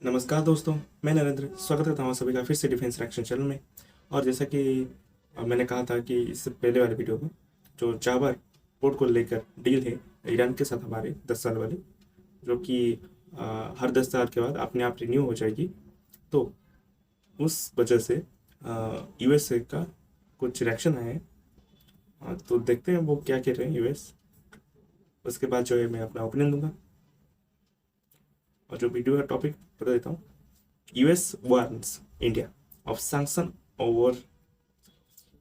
नमस्कार दोस्तों, मैं नरेंद्र स्वागत करता हूँ सभी का फिर से डिफेंस रिएक्शन चैनल में। और जैसा कि मैंने कहा था कि इससे पहले वाले वीडियो में जो चाबर पोर्ट को लेकर डील है ईरान के साथ हमारे 10 साल वाली, जो कि हर 10 साल के बाद अपने आप रिन्यू हो जाएगी। तो उस वजह से यूएसए का कुछ रिएक्शन है। तो देखते हैं वो क्या कह रहे हैं यूएस। उसके बाद जो है मैं अपना ओपिनियन दूंगा। और जो वीडियो का टॉपिक बता देता हूँ। US warns India of sanction over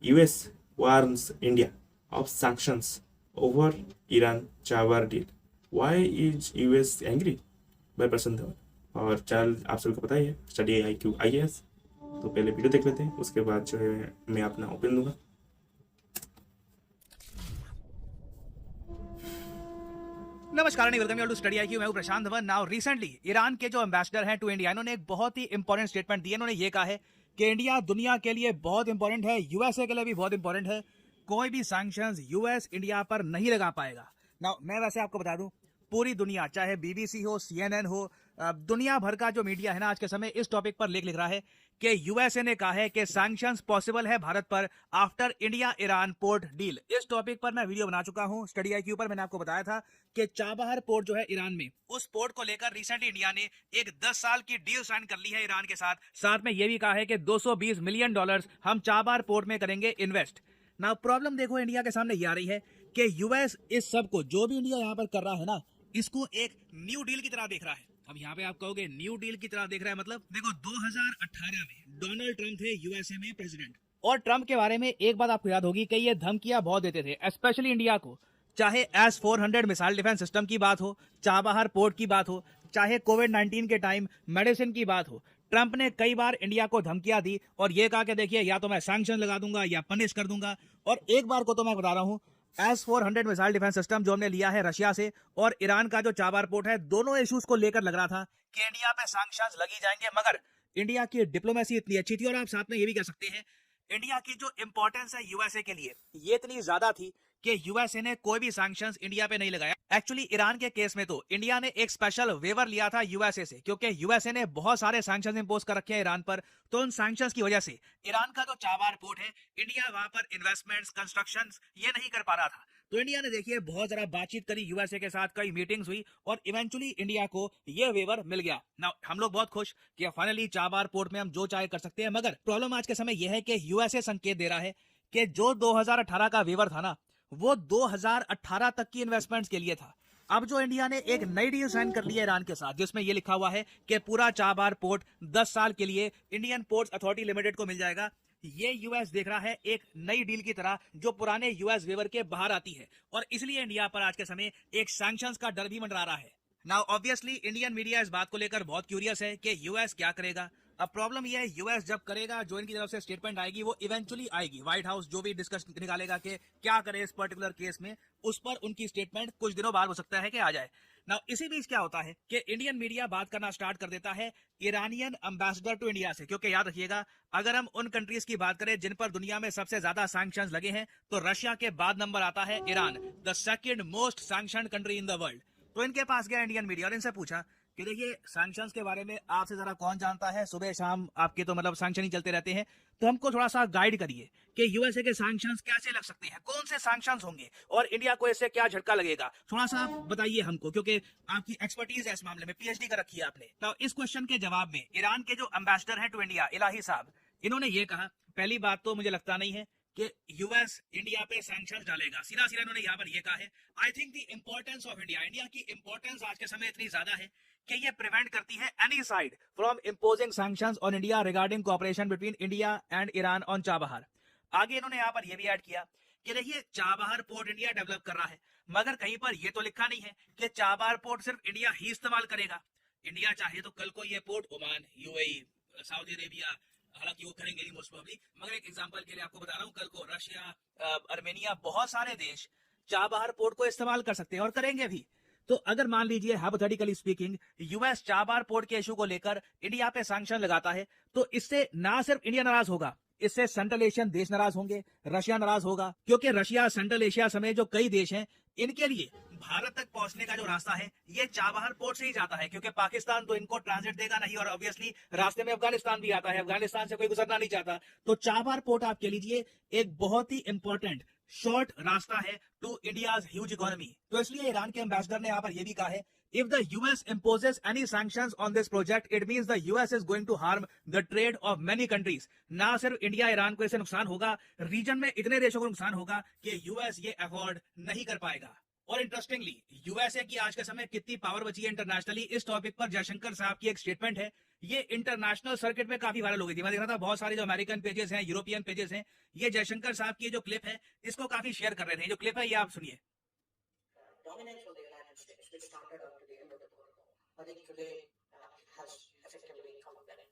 US warns India of sanctions over Iran Chawar deal. Why is US angry? मैं प्रसन्न धवन और चैनल आप सभी को पता ही है, स्टडी IQ IAS। तो पहले वीडियो देख लेते हैं, उसके बाद जो है मैं अपना ओपिनियन दूंगा। नमस्कार and welcome to Study IQ. मैं हूं Prashant Dhawan. Now recently Iran के जो एम्बेसडर हैं टू इंडिया, इन्होंने एक बहुत ही इंपॉर्टेंट स्टेटमेंट दिया। इन्होंने ये कहा है कि इंडिया दुनिया के लिए बहुत इंपॉर्टेंट है, यूएसए के लिए भी बहुत इंपॉर्टेंट है। कोई भी सैंक्शंस यूएस इंडिया पर नहीं लगा पाएगा। नाउ मैं वैसे आपको बता दूं, पूरी दुनिया, चाहे बीबीसी हो, सीएनएन हो, दुनिया भर का जो मीडिया है ना आज के समय इस टॉपिक पर लेख लिख रहा है कि यूएसए ने कहा है कि सैंक्शंस पॉसिबल है भारत पर after India Iran port deal. इस टॉपिक पर मैं वीडियो बना चुका हूं स्टडी आईक्यू पर। मैंने आपको बताया था कि चाबहार पोर्ट जो है ईरान में, उस पोर्ट को लेकर रिसेंटली इंडिया ने एक 10 साल की डील साइन कर ली है ईरान के साथ में यह भी कहा है कि $220 मिलियन हम चाबहार पोर्ट में करेंगे इन्वेस्ट। ना प्रॉब्लम देखो इंडिया के सामने ये आ रही है कि यूएस इस सब को, जो भी इंडिया यहाँ पर कर रहा है ना, इसको एक न्यू डील की तरह देख रहा है। अब यहाँ पे आप कहोगे न्यू डील की तरह देख रहा है मतलब, देखो 2018 में डोनाल्ड ट्रंप थे यूएसए में प्रेसिडेंट, और ट्रंप के बारे में एक बात आपको याद होगी कि ये धमकियां बहुत देते थे स्पेशली इंडिया को। चाहे S-400 मिसाइल डिफेंस सिस्टम की बात हो, चाबहार पोर्ट की बात हो, चाहे कोविड-19 के टाइम मेडिसिन की बात हो, ट्रंप ने कई बार इंडिया को धमकियां दी और ये कहा कि देखिए या तो मैं सैंक्शन लगा दूंगा या पनिश कर दूंगा। और एक बार को तो मैं बता रहा हूं, S-400 मिसाइल डिफेंस सिस्टम जो हमने लिया है रशिया से, और ईरान का जो चाबार पोर्ट है, दोनों इश्यूज को लेकर लग रहा था कि इंडिया पे सैंक्शंस लगी जाएंगे। मगर इंडिया की डिप्लोमेसी इतनी अच्छी थी, और आप साथ में ये भी कह सकते हैं इंडिया की जो इंपॉर्टेंस है यूएसए के लिए ये इतनी ज्यादा थी कि यूएसए ने कोई भी सैंक्शंस इंडिया पे नहीं लगाया। एक्चुअली ईरान के केस में तो इंडिया ने एक स्पेशल वेवर लिया था यूएसए से, क्योंकि यूएसए ने बहुत सारे सैंक्शंस इंपोज कर रखे हैं ईरान पर। तो उन सैंक्शंस की वजह से ईरान का जो चाबार पोर्ट है, इंडिया वहां पर इन्वेस्टमेंट्स, कंस्ट्रक्शन ये नहीं कर पा रहा था। तो इंडिया ने देखिए बहुत जरा बातचीत करी यूएसए के साथ, कई मीटिंग्स हुई और इवेंचुअली इंडिया को ये वेवर मिल गया। ना हम लोग बहुत खुश कि फाइनली चाबार पोर्ट में हम जो चाहे कर सकते हैं। मगर प्रॉब्लम आज के समय यह है कि यूएसए संकेत दे रहा है कि जो 2018 का वेवर था ना, वो 2018 तक की इन्वेस्टमेंट्स के लिए था। अब जो इंडिया ने एक नई डील साइन कर ली है ईरान के साथ, जिसमें ये लिखा हुआ है कि पूरा चाबार पोर्ट 10 साल के लिए इंडियन पोर्ट्स अथॉरिटी लिमिटेड को मिल जाएगा। ये यूएस देख रहा है एक नई डील की तरह जो पुराने यूएस वेवर के बाहर आती है, और इसलिए इंडिया पर आज के समय एक सैंक्शंस का डर भी मंडरा रहा है। नाउ ऑब्वियसली इंडियन मीडिया इस बात को लेकर बहुत क्यूरियस है कि यूएस क्या करेगा। अब प्रॉब्लम यह है, यूएस जब करेगा, जो इनकी तरफ से स्टेटमेंट आएगी वो इवेंचुअली आएगी। व्हाइट हाउस जो भी डिस्कस निकालेगा कि क्या करे इस पर्टिकुलर केस में, उस पर उनकी स्टेटमेंट कुछ दिनों बाद हो सकता है कि आ जाए। ना इसी बीच क्या होता है कि इंडियन मीडिया बात करना स्टार्ट कर देता है ईरानियन एम्बेसडर टू इंडिया से, क्योंकि याद रखिएगा अगर हम उन कंट्रीज की बात करें जिन पर दुनिया में सबसे ज्यादा सैंक्शंस लगे हैं, तो रशिया के बाद नंबर आता है Iran, the second most sanctioned country in the world. तो इनके पास गया इंडियन मीडिया और इनसे पूछा कि देखिए सैंक्शंस के बारे में आपसे जरा कौन जानता है, सुबह शाम आपके तो मतलब सैंक्शन ही चलते रहते हैं, तो हमको थोड़ा सा गाइड करिए कि यूएसए के सैंक्शंस कैसे लग सकते हैं, कौन से सैंक्शंस होंगे और इंडिया को इससे क्या झटका लगेगा। थोड़ा सा बताइए हमको, क्योंकि आपकी एक्सपर्टीज है इस मामले में, पीएचडी कर रखी है आपने। तो इस क्वेश्चन के जवाब में ईरान के जो एम्बेसडर है टू इंडिया, इलाही साहब, इन्होंने ये कहा, पहली बात तो मुझे लगता नहीं है कि यूएस इंडिया पे सैंक्शंस डालेगा। सीधा सीधा इन्होंने यहाँ पर ये कहा है, I think the importance of India, India की इंपॉर्टेंस आज के समय इतनी ज्यादा है कि ये प्रिवेंट करती है any side from imposing sanctions on India regarding cooperation between India and Iran on Chabahar. आगे इन्होंने यहाँ पर यह भी ऐड किया कि देखिए चाबहार पोर्ट इंडिया डेवलप कर रहा है, मगर कहीं पर यह तो लिखा नहीं है कि चाबहार पोर्ट सिर्फ इंडिया ही इस्तेमाल करेगा। इंडिया चाहे तो कल को ये port Oman, UAE, Saudi Arabia, हालांकि वो करेंगे नहीं मोस्ट प्रोबेबली, मगर एक एग्जांपल के लिए आपको बता रहा हूँ, कल को रशिया, अर्मेनिया, बहुत सारे देश चाबहार पोर्ट को इस्तेमाल कर सकते हैं और करेंगे भी। तो अगर मान लीजिए hypothetically speaking US Chabahar port के इशू को लेकर इंडिया पे सैंक्शन लगाता है, तो इससे ना सिर्फ इंडिया नाराज होगा इससे सेंट्रल एशियन देश नाराज होंगे, रशिया नाराज होगा, क्योंकि रशिया, सेंट्रल एशिया समेत जो कई देश हैं, इनके लिए भारत तक पहुंचने का जो रास्ता है ये चाबहार पोर्ट से ही जाता है, क्योंकि पाकिस्तान तो इनको ट्रांजिट देगा नहीं, और ऑब्वियसली रास्ते में अफगानिस्तान भी आता है, अफगानिस्तान से कोई गुजरना नहीं चाहता। तो चाबहार पोर्ट आप कह लीजिए एक बहुत ही इंपॉर्टेंट शॉर्ट रास्ता है टू इंडियाज ह्यूज इकोनॉमी। तो इसलिए ईरान के एम्बेसडर ने यहां पर यह भी कहा है, if the US imposes any sanctions on this project, it means the US is going to harm the trade of many countries। ना सिर्फ इंडिया ईरान को इससे नुकसान होगा, रीजन में इतने देशों को नुकसान होगा कि यूएस ये अफोर्ड नहीं कर पाएगा। और इंटरेस्टिंगली यूएसए की आज के समय कितनी पावर बची है इंटरनेशनली, इस टॉपिक पर जयशंकर साहब की एक स्टेटमेंट है, ये इंटरनेशनल सर्किट में काफी वायरल हो गई थी। मैं देख रहा था बहुत सारे जो अमेरिकन पेजेस हैं, यूरोपियन पेजेस हैं, ये जयशंकर साहब की जो क्लिप है इसको काफी शेयर कर रहे थे। जो क्लिप है ये आप सुनिए। Dominance of the United States, which started after the end of the Cold War, I think today has effectively come up there.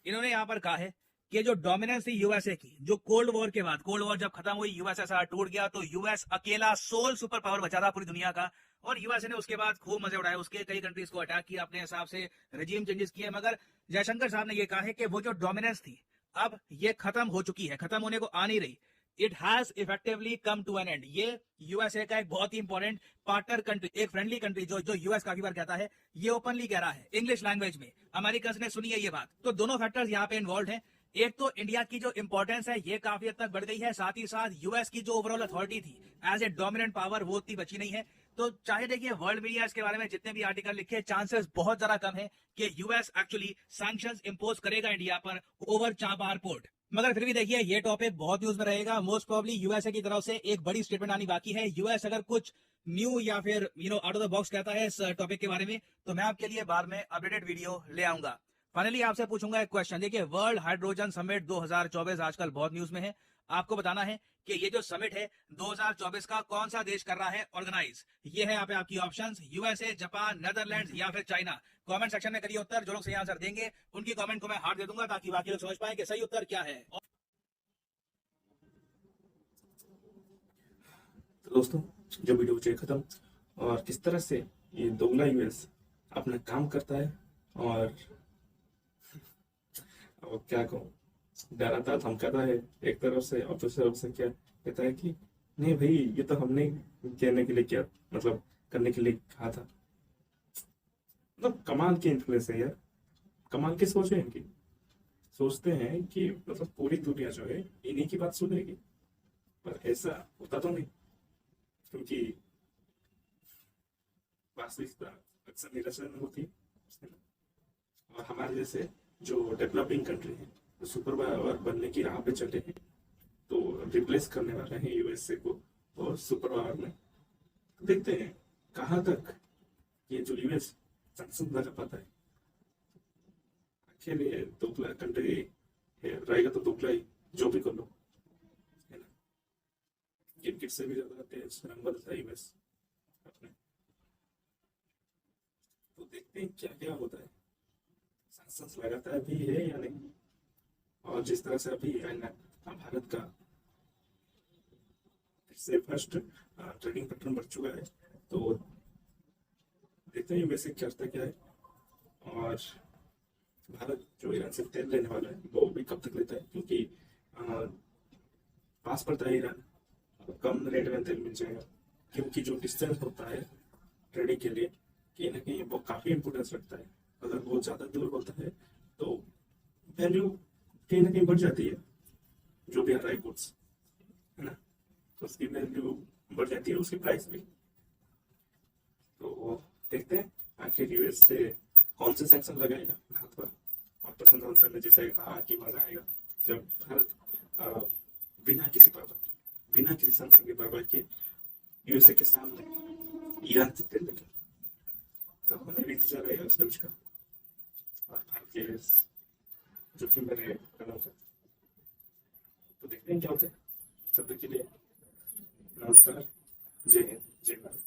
इन्होंने यहां पर कहा है कि जो डोमिनेंस थी यूएसए की, जो कोल्ड वॉर के बाद, कोल्ड वॉर जब खत्म हुई, यूएसएसआर टूट गया, तो यूएस अकेला सोल सुपर पावर बचा था पूरी दुनिया का, और यूएसए ने उसके बाद खूब मजे उड़ाए, उसके कई कंट्रीज को अटैक किया, अपने हिसाब से रजीम चेंजेस किए। मगर जयशंकर साहब ने यह कहा है कि वो जो डोमिनेंस थी अब ये खत्म हो चुकी है, खत्म होने को आ नहीं रही। It has effectively come to an end. ये यूएसए का एक बहुत ही इंपॉर्टेंट पार्टनर कंट्री, एक फ्रेंडली कंट्री, जो यूएस काफी बार कहता है, ये ओपनली कह रहा है इंग्लिश लैंग्वेज में। अमेरिकन ने सुनी है ये बात। तो दोनों फैक्टर्स यहाँ पे इन्वॉल्व हैं। एक तो इंडिया की जो इंपॉर्टेंस है ये काफी हद तक बढ़ गई है, साथ ही साथ यूएस की जो ओवरऑल अथॉरिटी थी एज ए डोमिनेंट पावर वो उतनी बची नहीं है। तो चाहे देखिए वर्ल्ड मीडिया इसके बारे में जितने भी आर्टिकल लिखे, चांसेस बहुत ज्यादा कम है कि यूएस एक्चुअली सैंक्शंस इंपोज करेगा इंडिया पर ओवर चाबहार पोर्ट। मगर फिर भी देखिए ये टॉपिक बहुत न्यूज में रहेगा। मोस्ट प्रोबेबली यूएसए की तरफ से एक बड़ी स्टेटमेंट आनी बाकी है। यूएस अगर कुछ न्यू या फिर आउट ऑफ द बॉक्स कहता है इस टॉपिक के बारे में, तो मैं आपके लिए बाद में अपडेटेड वीडियो ले आऊंगा। फाइनली आपसे पूछूंगा एक क्वेश्चन। देखिए वर्ल्ड हाइड्रोजन समिट 2024 आजकल बहुत न्यूज में है। आपको बताना है कि ये जो समिट है 2024 का कौन सा देश कर रहा है ऑर्गेनाइज। ये है यहाँ पे आपकी ऑप्शंस, यूएसए, जापान, नेदरलैंड्स या फिर चाइना। कमेंट सेक्शन में करिए उत्तर। जो लोग सही आंसर देंगे उनकी कमेंट को मैं हार्ट दे दूंगा ताकि बाकी लोग समझ पाए कि सही उत्तर क्या है। तो दोस्तों जो वीडियो हो जाए खत्म, और किस तरह से ये दोगला यूएस अपना काम करता है, और क्या कहूँ, डराता धमकाता है एक तरफ से, और दूसरी तरफ से क्या कहता है कि नहीं भाई ये तो हमने कहने के लिए किया, मतलब करने के लिए कहा था। मतलब कमाल की इन्फ्लुएंस है यार, कमाल की सोच है इनकी। सोचते हैं कि मतलब पूरी दुनिया जो है इन्हीं की बात सुनेगी, पर ऐसा होता तो नहीं, क्योंकि वास्तविकता अक्सर निराशा होती है। और हमारे जैसे जो डेवलपिंग कंट्री है, जो सुपर पावर बनने की राह पे चले हैं, तो रिप्लेस करने वाले हैं यूएसए को और सुपर पावर में। देखते हैं कहाँ तक ये जो यूएस सैंक्शन लगा पाता है। आखिर ये दोगला कंट्री रहेगा तो दोगला ही, जो भी कर लो, है ना। क्रिकेट से भी ज्यादा तेज रंग बदलता है यूएस अपने। तो देखते हैं क्या क्या होता है, सैंक्शंस लगाता है भी है या नहीं। और जिस तरह से अभी भारत का से फर्स्ट ट्रेडिंग पैटर्न बढ़ चुका है, तो देखते हैं वैसे करता क्या है। और भारत जो ईरान से तेल लेने वाला है वो भी कब तक लेता है, क्योंकि पास पड़ता है ईरान, कम रेट में तेल मिल जाएगा। क्योंकि जो डिस्टेंस होता है ट्रेडिंग के लिए कहीं ना कहीं वो काफी इंपोर्टेंस रखता है। अगर वो ज्यादा दूर होता है तो वैल्यू कहीं ना कहीं बढ़ जाती है, जो भी आ रहा है गुड्स, है ना, तो उसकी वैल्यू बढ़ जाती है, उसकी प्राइस भी। तो देखते हैं आखिर यूएस से कौन से सैंक्शन लगाएगा भारत पर। और प्रशांत आंसर ने जैसे कहा कि मजा आएगा जब भारत बिना किसी सैंक्शन के पावर के यूएसए के सामने ईरान से तेल लेगा, तो हमें भी इंतजार रहेगा उस न्यूज का और भारत के जोखिम भरे कदम का। तो देखते हैं क्या होता है। तब तक के लिए नमस्कार, जय हिंद, जय भारत।